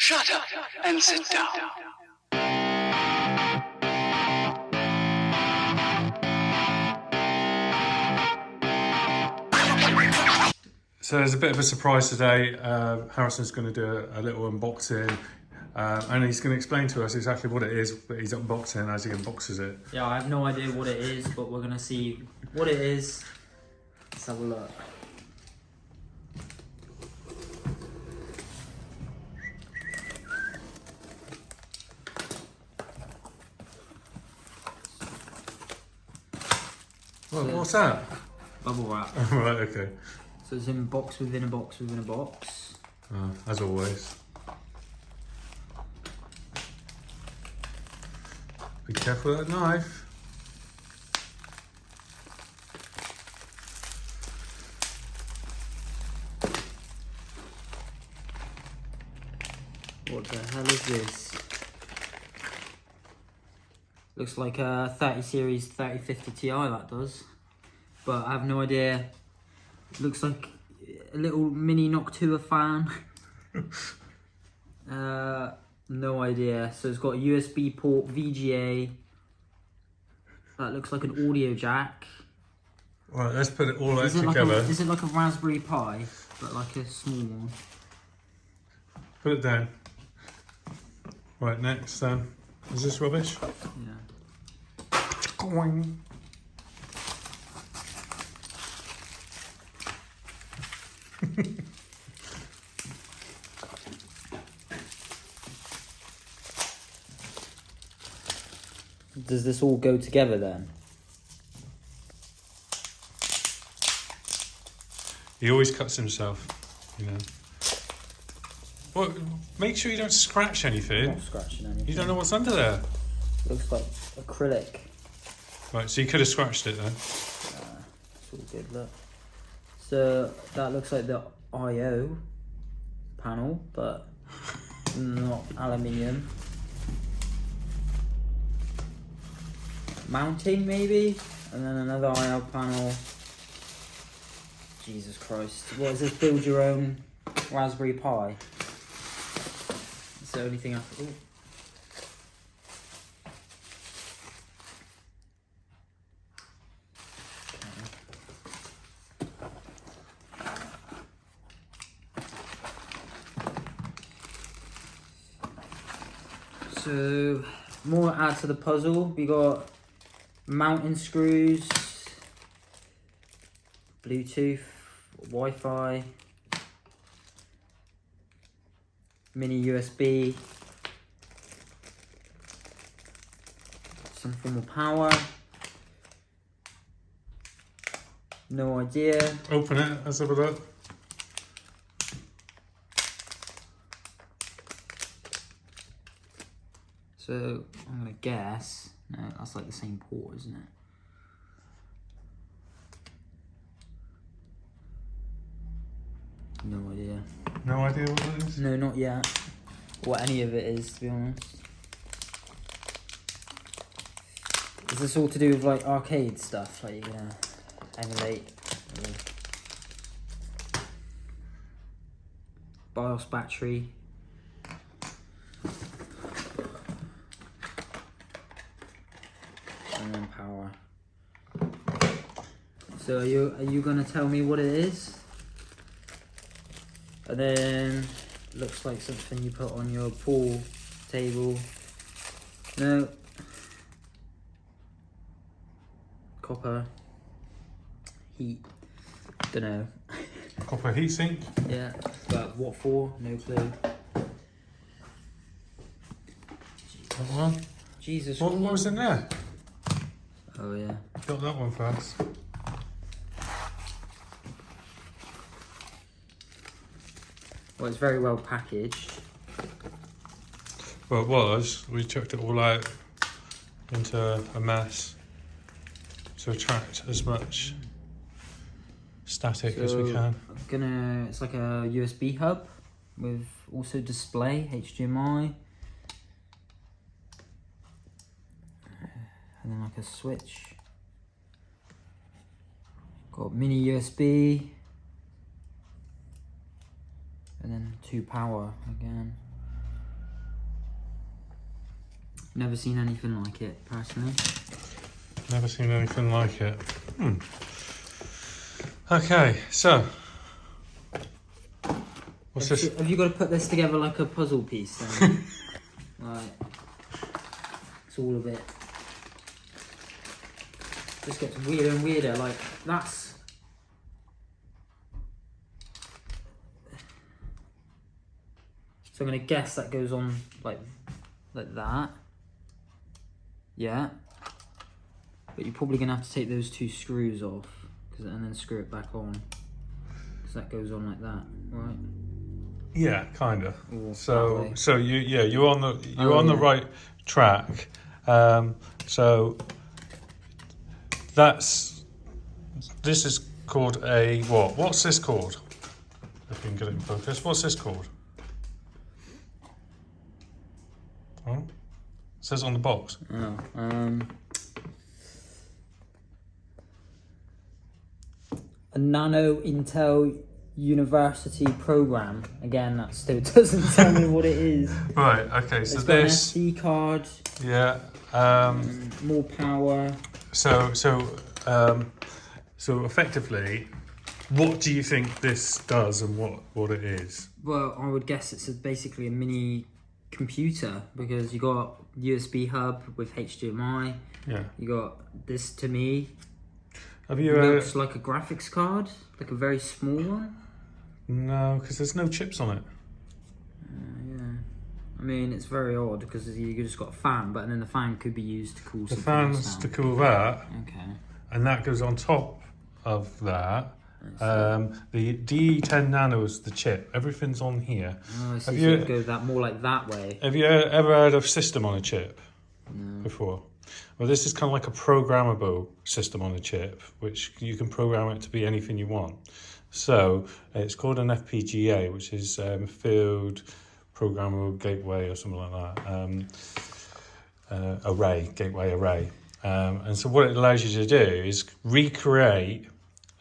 Shut up and sit down. So there's a bit of a surprise today. Harrison's going to do a little unboxing, and he's going to explain to us exactly what it is that he's unboxing as he unboxes it. Yeah, I have no idea what it is, but we're going to see what it is. Let's have a look. What's that? Bubble wrap. Right, okay. So it's in a box within a box within a box. As always. Be careful with that knife. What the hell is this? Looks like a 30 series 3050 Ti, that does. But I have no idea. Looks like a little mini Noctua fan. No idea. So it's got a USB port, VGA. That looks like an audio jack. Right, let's put it all out Is together. is it like a Raspberry Pi, but like a small one? Put it down. Right, next then. Is this rubbish? Yeah. Boing. Does this all go together then? He always cuts himself, you know. Well, make sure you don't scratch anything. Not scratching anything. You don't know what's under there. Looks like acrylic. Right, so you could have scratched it then. It's all good, look. So that looks like the I/O panel, but not aluminium. Mounting maybe, and then another I/O panel. Jesus Christ! What is this? Build your own Raspberry Pi. It's the only thing I. Ooh. So, more add to the puzzle. We got mounting screws, Bluetooth, Wi-Fi, mini USB, some form of power. No idea. Open it, let's have a look. So, I'm gonna guess. No, that's like the same port, isn't it? No idea. No idea what it is? No, not yet. What any of it is, to be honest. Is this all to do with like arcade stuff? Like you're gonna emulate? BIOS battery. And then power. So are you gonna tell me what it is? And then looks like something you put on your pool table. No. Copper. Heat. Dunno. Copper heatsink. Yeah. But what for? No clue. That one. Jesus. What was in there? Oh yeah. Got that one first. Well, it's very well packaged. Well, it was. We chucked it all out into a mess to attract as much static as we can. It's like a USB hub with also display, HDMI. And then like a switch. Got mini USB. And then 2 power again. Never seen anything like it, personally. Never seen anything like it. Okay, so what's this? Have you got to put this together like a puzzle piece then? Like, it's all of it. Just gets weirder and weirder. Like, that's... So I'm going to guess that goes on like that. Yeah. But you're probably going to have to take those 2 screws off and then screw it back on. Because that goes on like that, right? Yeah, kind of. Or So that way. so you're on the right track. So this is called a what? What's this called? If we can get it in focus. What's this called? Oh, it says on the box. Oh, a Nano Intel University program. Again, that still doesn't tell me what it is. Right. Okay. So It's got an this. SD card. Yeah. More power. So effectively, what do you think this does and what it is? Well, I would guess it's basically a mini computer because you got USB hub with HDMI. Yeah. You got this, to me, Have you? looks like a graphics card, like a very small one. No, because there's no chips on it. Yeah. I mean, it's very odd because you just got a fan, but then the fan could be used to cool The something else fan's down. to cool that, Okay. and that goes on top of that. The D10 Nano is the chip. Everything's on here. Oh, I see. Have So you- it goes that more like that way. Have you ever heard of system on a chip No. before? Well, this is kind of like a programmable system on a chip, which you can program it to be anything you want. So it's called an FPGA, which is Field Programmable Gateway or something like that. Gateway array. And so what it allows you to do is recreate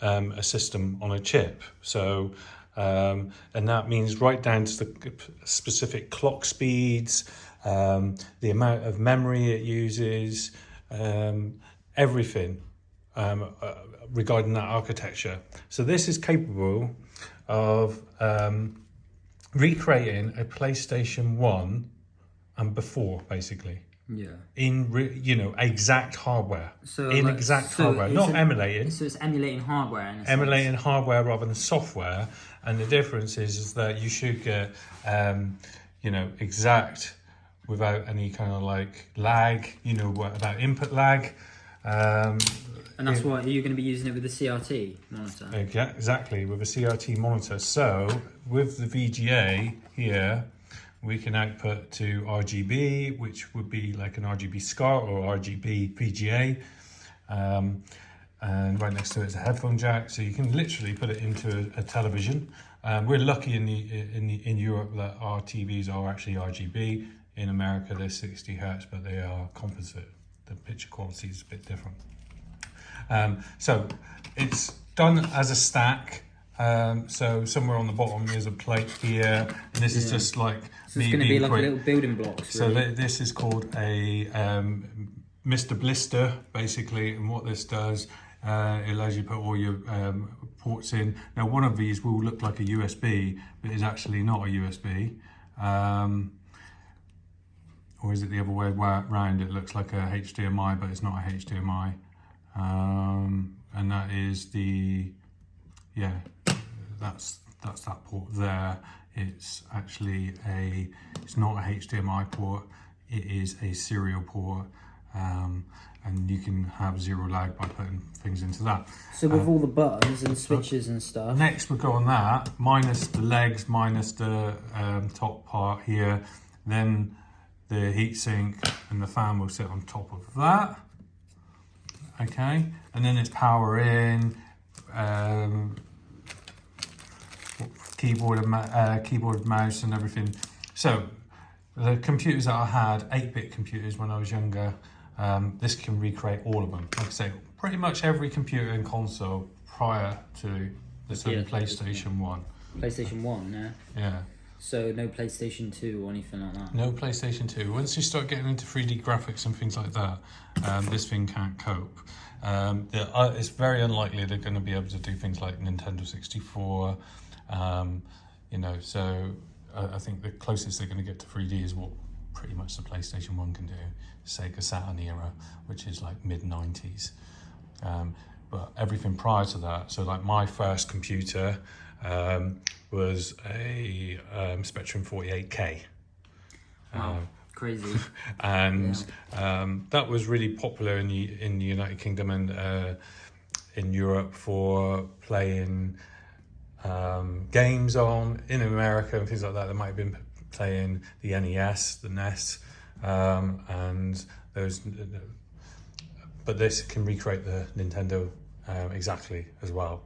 a system on a chip. So, and that means right down to the specific clock speeds, the amount of memory it uses, everything regarding that architecture. So this is capable of recreating a PlayStation 1 and before, basically. Yeah. In exact hardware. So in like- exact so hardware, is not it- emulating. So it's emulating hardware. In a sense. Emulating hardware rather than software, and the difference is that you should get exact without any kind of like lag. About input lag. And that's why you're going to be using it with the CRT monitor. Exactly, with a CRT monitor. So with the VGA here, we can output to RGB, which would be like an RGB SCART or RGB VGA. And right next to it is a headphone jack, so you can literally put it into a television. We're lucky in Europe that our TVs are actually RGB. In America, they're 60 hertz, but they are composite. The picture quality is a bit different. So it's done as a stack. So somewhere on the bottom there's a plate here, and this is just like So it's going to be like little building blocks. So Really. this is called a MiSTer blister, basically, and what this does, it allows you to put all your ports in. Now, one of these will look like a USB, but it's actually not a USB. Or is it the other way around? It looks like a HDMI, but it's not a HDMI. And that is that's that port there. It's actually it's not a HDMI port, it is a serial port. And you can have zero lag by putting things into that. So with all the buttons and switches and stuff. Next we'll go on that, minus the legs, minus the top part here, then the heatsink and the fan will sit on top of that. Okay, and then it's power in, keyboard, mouse and everything. So the computers that I had, 8-bit computers when I was younger, this can recreate all of them. Like I say, pretty much every computer and console prior to the Yeah. PlayStation 1. PlayStation 1, yeah. Yeah. So no PlayStation 2 or anything like that? No PlayStation 2. Once you start getting into 3D graphics and things like that, this thing can't cope. It's very unlikely they're going to be able to do things like Nintendo 64. So I think the closest they're going to get to 3D is what pretty much the PlayStation 1 can do, Sega Saturn era, which is like mid-90s. But everything prior to that, so like my first computer was a Spectrum 48K. Wow, crazy. And that was really popular in the United Kingdom and in Europe for playing games on. In America and things like that, they might have been playing the NES, the NES, and those. But this can recreate the Nintendo exactly as well.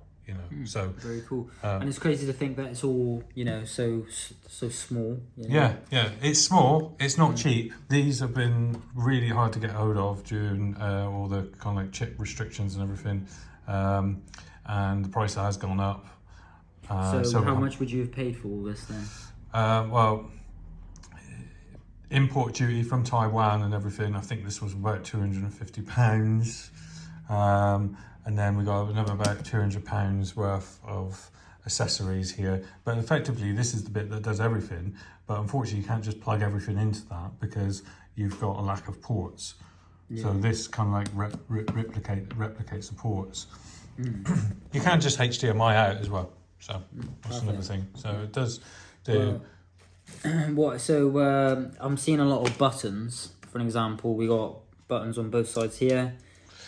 So very cool. And it's crazy to think that it's all so small. Yeah, it's small. It's not cheap. These have been really hard to get hold of during all the kind of like chip restrictions and everything, and the price has gone up. So how much would you have paid for all this then? Well, import duty from Taiwan and everything. I think this was about £250. And then we got another about £200 worth of accessories here. But effectively, this is the bit that does everything. But unfortunately, you can't just plug everything into that because you've got a lack of ports. Yeah. So this kind of like replicates the ports. You can't just HDMI out as well. So that's another thing. So it does do. I'm seeing a lot of buttons. For an example, we got buttons on both sides here.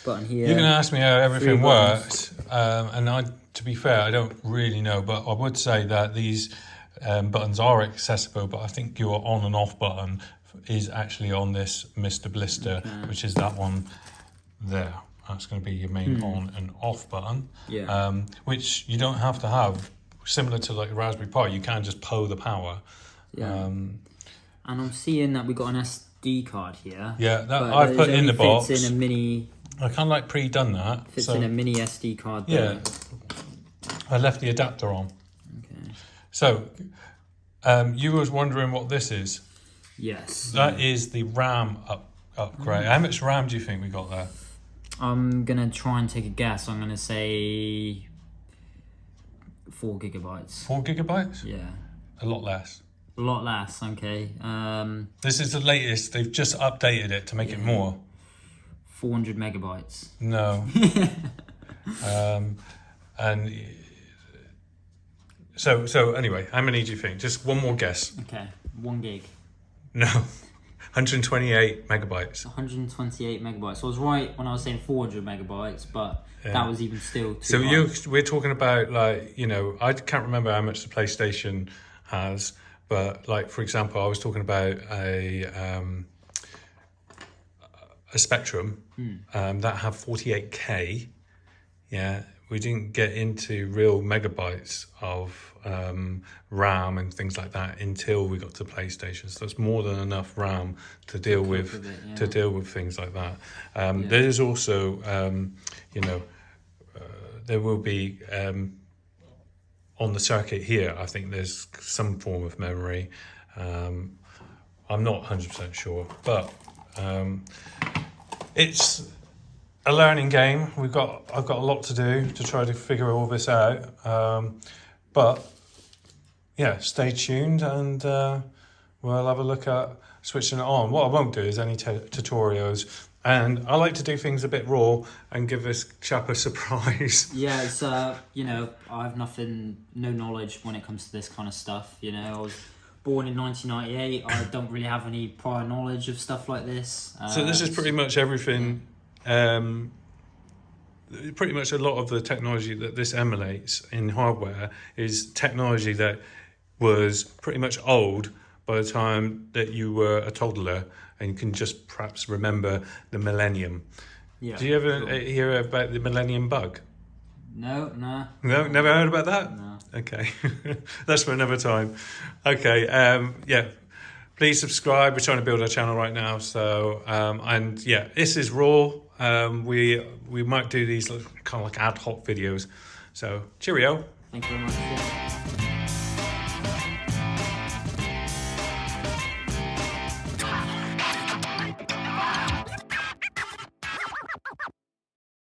Button here. You're going to ask me how everything works, and to be fair, I don't really know, but I would say that these buttons are accessible, but I think your on and off button is actually on this MiSTer Blister, which is that one there. That's going to be your main on and off button, which you don't have to have. Similar to like a Raspberry Pi, you can just pull the power. Yeah. And I'm seeing that we got an SD card here. Yeah, that I've put in the box. Fits in a mini. I kind of like pre-done that. Fits in a mini SD card there. Yeah. I left the adapter on. Okay. So, you was wondering what this is? Yes. That is the RAM upgrade. How much RAM do you think we got there? I'm going to try and take a guess. I'm going to say 4 gigabytes. 4 gigabytes? Yeah. A lot less. A lot less, okay. This is the latest. They've just updated it to make it more. 400 megabytes. No. And so anyway, how many do you think? Just one more guess. Okay, 1 gig. No, 128 megabytes. 128 megabytes. So I was right when I was saying 400 megabytes, but that was even still too So high. we're talking about like, I can't remember how much the PlayStation has, but like, for example, I was talking about a Spectrum that had 48K. Yeah, we didn't get into real megabytes of RAM and things like that until we got to PlayStation. So it's more than enough RAM to deal with things like that. There is also, there will be on the circuit here. I think there's some form of memory. I'm not 100% sure, but. It's a learning game. I've got a lot to do to try to figure all this out. But yeah, stay tuned and we'll have a look at switching it on. What I won't do is any tutorials. And I like to do things a bit raw and give this chap a surprise. Yeah, it's I have no knowledge when it comes to this kind of stuff. I was born in 1998. I don't really have any prior knowledge of stuff like this. So this is pretty much everything. Pretty much a lot of the technology that this emulates in hardware is technology that was pretty much old by the time that you were a toddler, and you can just perhaps remember the millennium. Yeah. Do you ever hear about the millennium bug? No. No, never heard about that? No. Okay, that's for another time. Okay, please subscribe. We're trying to build our channel right now. So, this is raw. We might do these kind of like ad hoc videos. So, cheerio. Thank you very much.